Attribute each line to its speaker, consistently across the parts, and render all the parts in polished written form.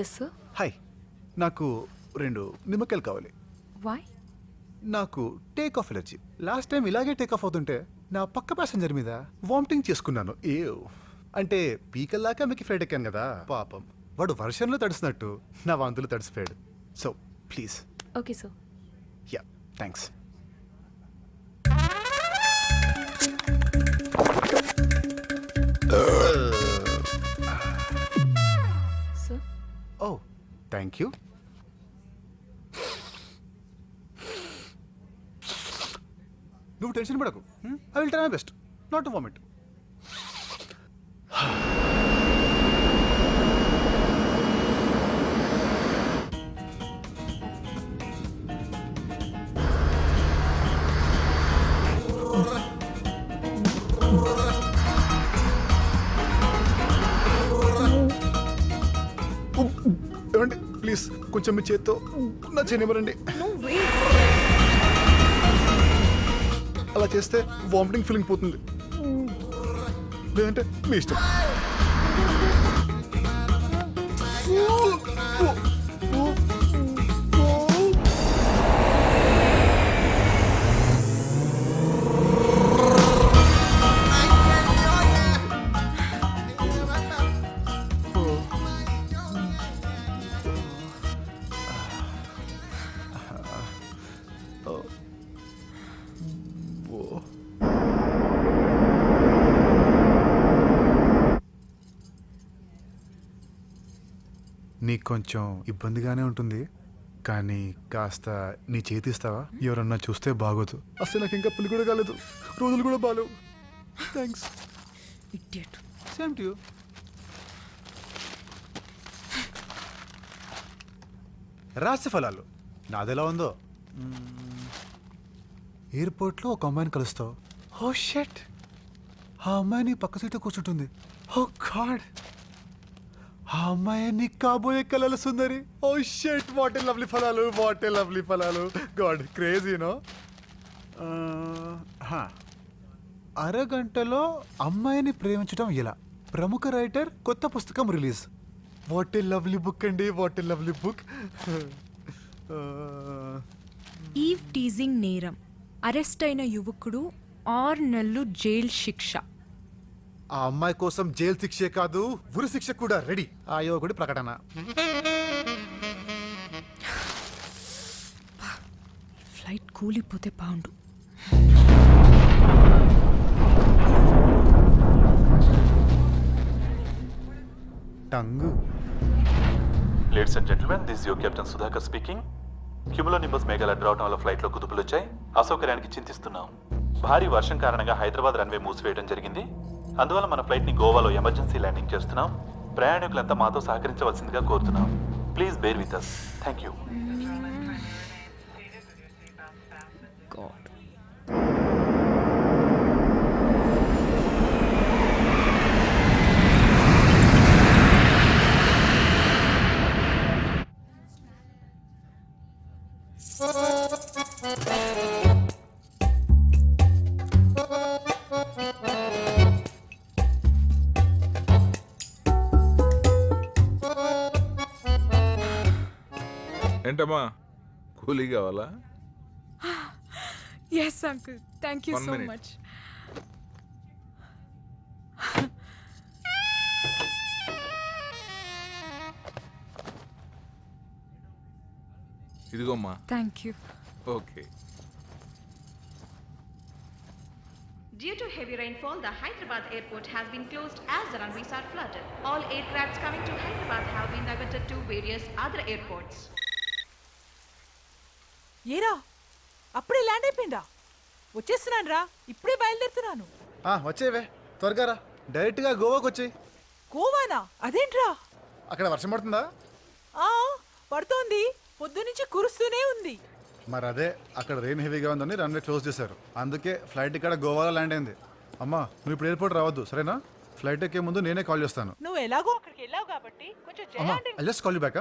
Speaker 1: Yes sir.
Speaker 2: Hi, నాకు 2 నిమ్మకాయలు కావాలి.
Speaker 1: వై?
Speaker 2: నాకు take off allergy. Last time ఇలాగే టేక్ ఆఫ్ అవుతుంటే నా పక్క ప్యాసింజర్ మీద వామిటింగ్ చేసుకున్నాను. అంటే పీకల్లాక మీకు ఫ్లైట్ ఎక్కాను కదా, పాపం వాడు వర్షంలో తడిసినట్టు నా వాంతులు తడిసిపోయాడు. So please.
Speaker 1: Okay sir.
Speaker 2: Yeah, thanks.
Speaker 1: Sir
Speaker 2: oh thank you. నువ్వు టెన్షన్ పడకు. I will try my best not to vomit. ఏమండి ప్లీజ్ కొంచెం మీ చేత్తో నా చేయనివ్వరండి.
Speaker 1: No way.
Speaker 2: అలా చేస్తే వామిటింగ్ ఫీలింగ్ పోతుంది. లేదంటే మీ ఇష్టం. నీకు కొంచెం ఇబ్బందిగానే ఉంటుంది, కానీ కాస్త నీ చేతి ఇస్తావా? ఎవరన్నా చూస్తే బాగోదు. అసలు నాకు ఇంకా పెళ్లి కూడా కాలేదు, రోజులు కూడా బాలేవు. Thanks.
Speaker 1: Idiot.
Speaker 2: Same to you. రాశి ఫలాలు నాదెలా ఉందో. ఎయిర్పోర్ట్లో ఒక అమ్మాయిని కలుస్తావు. ఓ షట్, ఆ అమ్మాయి నీ పక్క సీట్లో కూర్చుంటుంది. ఓ గాడ్, ఆ అమ్మాయి నీ కాబోయే కలల సుందరి. Oh shut, what a lovely ఫలాలు, వాట్ ఏ లవ్లీ ఫలాలు. God crazy no. అరగంటలో అమ్మాయిని ప్రేమించడం ఎలా? ప్రముఖ రైటర్ కొత్త పుస్తకం release. What a lovely book అండి, what a lovely book.
Speaker 1: Eve teasing నేరం, అరెస్ట్ అయిన యువకుడు 6 నెలలు జైలు శిక్ష.
Speaker 2: ఆ అమ్మాయి కోసం జైలు శిక్షే కాదు, ఉరి శిక్ష కూడా రెడీ. ఆ యువకుడి ప్రకటన.
Speaker 1: ఫ్లైట్ కూలిపోతే బాగుండు.
Speaker 2: టంగు.
Speaker 3: Ladies and gentlemen, this is your Captain Sudhakar speaking. Cumulonimbus మేఘాల డ్రావటం వల్ల ఫ్లైట్లో కుదుపులు వచ్చాయి. అసౌకర్యానికి చింతిస్తున్నాం. భారీ వర్షం కారణంగా హైదరాబాద్ రన్వే మూసివేయడం జరిగింది. అందువల్ల మన ఫ్లైట్ని గోవాలో ఎమర్జెన్సీ ల్యాండింగ్ చేస్తున్నాం. ప్రయాణికులంతా మాతో సహకరించవలసిందిగా కోరుతున్నాం. Please bear with us. Thank you.
Speaker 4: ఏంటమ్మా, కూలీ కావాలా?
Speaker 1: Yes uncle, thank you
Speaker 4: 1
Speaker 1: so
Speaker 4: minute.
Speaker 1: Much.
Speaker 4: ఇదిగోమ్మా.
Speaker 1: Thank you.
Speaker 4: Okay.
Speaker 5: Due to heavy rainfall, the Hyderabad airport has been closed as the runways are flooded. All aircrafts coming to Hyderabad have been diverted to various other airports.
Speaker 6: ఏరా, అప్పుడే land అయిపోయిందా? వచ్చేస్తున్నాను రా, ఇప్పుడే బయలుదేరుతున్నాను.
Speaker 2: వచ్చేవే త్వరగా రా, డైరెక్ట్గా గోవాకి వచ్చేయి.
Speaker 6: గోవానా? అదేంట్రా?
Speaker 2: అక్కడ వర్షం పడుతుందా?
Speaker 6: పడుతోంది, పొద్దునుంచి కురుస్తూనే ఉంది.
Speaker 2: మరి అదే, అక్కడ రెయిన్ హెవీగా ఉందని రన్వే క్లోజ్ చేశారు. అందుకే ఫ్లైట్ ఇక్కడ గోవాలో ల్యాండ్ అయింది. అమ్మా, నువ్వు ఇప్పుడు ఎయిర్పోర్ట్ రావద్దు, సరేనా? ఫ్లైట్ ఎక్కే ముందు నేనే కాల్ చేస్తాను.
Speaker 6: నువ్వు ఎలాగో అక్కడికి వెళ్ళావు కాబట్టి కొంచెం
Speaker 2: అమ్మా,
Speaker 6: చేయండి.
Speaker 2: I just call you back.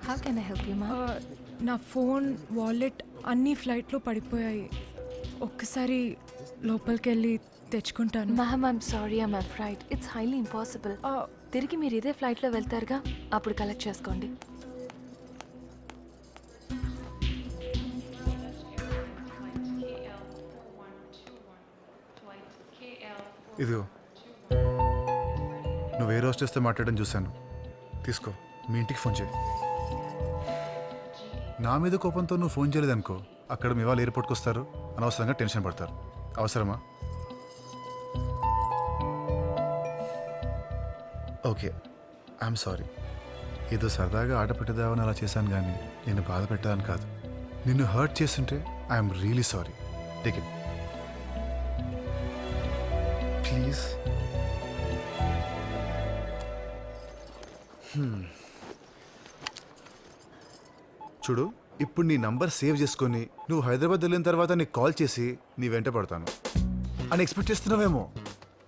Speaker 1: How can I help you మా? నా ఫోన్, వాలెట్ అన్నీ ఫ్లైట్లో పడిపోయాయి. ఒక్కసారి లోపలికి వెళ్ళి తెచ్చుకుంటాను.
Speaker 7: Ma'am I'm sorry I'm afraid it's highly impossible. తిరిగి మీరు ఇదే ఫ్లైట్లో వెళ్తారుగా, అప్పుడు కలెక్ట్ చేసుకోండి.
Speaker 2: ఇదిగో నువ్వు ఏ రోజు చేస్తే మాట్లాడడం చూశాను. తీసుకో, మీ ఇంటికి ఫోన్ చేయి. నా మీద కోపంతో నువ్వు ఫోన్ చేయలేదనుకో, అక్కడ మీ వాళ్ళు ఎయిర్పోర్ట్కి వస్తారు, అనవసరంగా టెన్షన్ పడతారు. అవసరమా? Okay, I'm sorry. ఏదో సరదాగా ఆట పెట్టదామని అలా చేశాను, కానీ నేను బాధ పెట్టాలని కాదు. నిన్ను హర్ట్ చేస్తుంటే I'm really sorry. Take it please. చూడు, ఇప్పుడు నీ నంబర్ సేవ్ చేసుకొని నువ్వు హైదరాబాద్ వెళ్ళిన తర్వాత నీకు కాల్ చేసి నీ వెంట పడతాను అని ఎక్స్పెక్ట్ చేస్తున్నావేమో,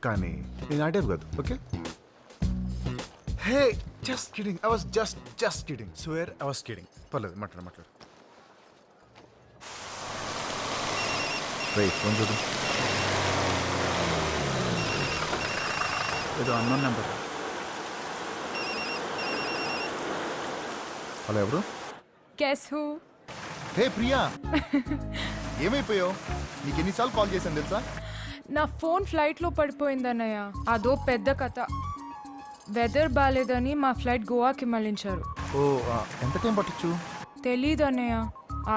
Speaker 2: కానీ నేను ఆ టైప్ కాదు. Okay? Hey, just kidding. I was just kidding. Swear I was kidding. పర్లేదు, మాట్లాడు. రైట్, ఫోన్ చూడు. ఏదో అన్నోన్ నెంబర్. హలో, ఎవరు?
Speaker 1: Guess who?
Speaker 8: హే ప్రియా, ఏమైపోయావు? నీకు ఎన్నిసార్లు కాల్ చేశాను తెలుసా?
Speaker 1: నా ఫోన్ ఫ్లైట్లో పడిపోయిందన్నయ్య. అదో పెద్ద కథ. వెదర్ బాగాలేదని మా ఫ్లైట్ గోవాకి మళ్ళించారు.
Speaker 8: ఓ, ఎంత టైం పట్టచ్చు?
Speaker 1: తెలీదు అన్నయ్య,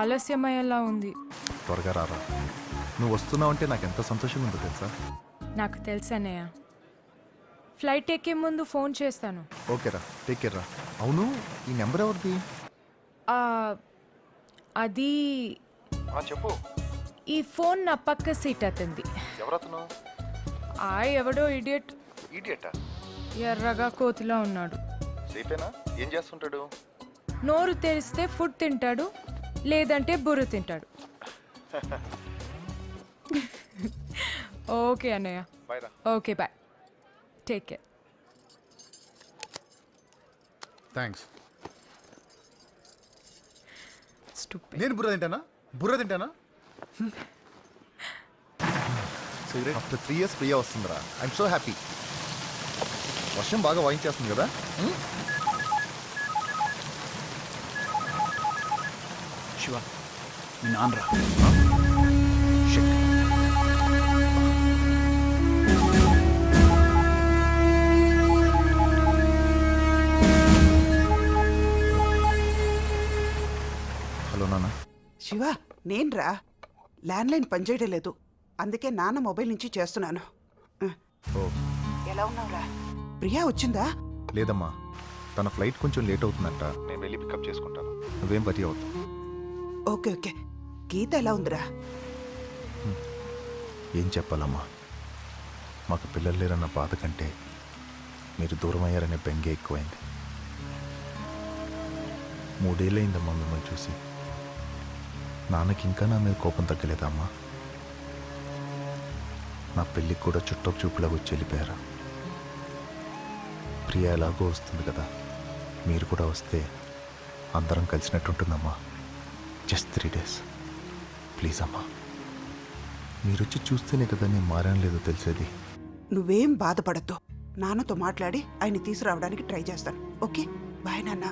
Speaker 1: ఆలస్యమయ్యేలా ఉంది.
Speaker 8: త్వరగా రారా. నువ్వు వస్తున్నావు అంటే నాకు ఎంత సంతోషంగా ఉందో తెలుసా?
Speaker 1: నాకు తెలుసు అన్నయ్య. ఫ్లైట్ ఎక్కే ముందు ఫోన్ చేస్తాను.
Speaker 8: ఓకేరా, టేక్ కేర్ రా. అవును, ఈ నెంబర్ ఎవరిది?
Speaker 1: ఆ, అది
Speaker 8: చెప్పు.
Speaker 1: ఈ ఫోన్ నా పక్క సీట్ అతంది.
Speaker 8: ఎవరతను?
Speaker 1: ఎవడో ఇడియట్.
Speaker 8: ఈడియటా?
Speaker 1: ఎర్రగా కోతిలా ఉన్నాడు.
Speaker 8: సేపేనా? ఏం చేస్తుంటాడు?
Speaker 1: నోరు తెరిస్తే ఫుడ్ తింటాడు, లేదంటే బుర్ర తింటాడు. ఓకే అన్నయ్య.
Speaker 8: బాయ్ రా.
Speaker 1: Okay bye, take care.
Speaker 2: Thanks.
Speaker 1: Stupid.
Speaker 2: నేను బుర్ర తింటానా?
Speaker 8: సిగరెట్. ఆఫ్టర్ 3 years ప్రియా వస్తుందిరా. I'm so happy. వర్షం బాగా వాయించేస్తుంది కదా?
Speaker 9: శివ, మీ నాన్నరా.
Speaker 8: హలో నాన్న.
Speaker 10: శివ, నేన్రా. ల్యాండ్లైన్ పనిచేయడం లేదు, అందుకే నాన్న మొబైల్ నుంచి చేస్తున్నాను.
Speaker 8: ఓ,
Speaker 10: ఎలా ఉన్నావురా? ప్రియా వచ్చిందా?
Speaker 8: లేదమ్మా, తన ఫ్లైట్ కొంచెం లేట్ అవుతుందంట. నేను వెళ్ళి పికప్ చేసుకుంటాను, నువ్వేం వరీ అవుతావు.
Speaker 10: ఓకే. గీత ఎలా ఉందిరా?
Speaker 8: ఏం చెప్పాలమ్మా, మాకు పిల్లలు లేరన్న బాధ కంటే మీరు దూరం అయ్యారనే బెంగే ఎక్కువైంది. 3 ఏళ్ళయిందమ్మా మిమ్మల్ని చూసి. నాన్నకి ఇంకా నా మీద కోపం తగ్గలేదమ్మా. నా పెళ్ళికి కూడా చుట్టపు చూపులాగా వచ్చి వెళ్ళిపోయారా. ప్రియా ఎలాగో వస్తుంది కదా, మీరు కూడా వస్తే అందరం కలిసినట్టుంటుందమ్మా. జస్ట్ 3 days ప్లీజ్ అమ్మా. మీరు వచ్చి చూస్తేనే కదా నేను మారాను లేదో తెలిసేది.
Speaker 10: నువ్వేం బాధపడద్దు, నాన్నతో మాట్లాడి ఆయన్ని తీసుకురావడానికి ట్రై చేస్తాను. ఓకే, బాయ్ నాన్న.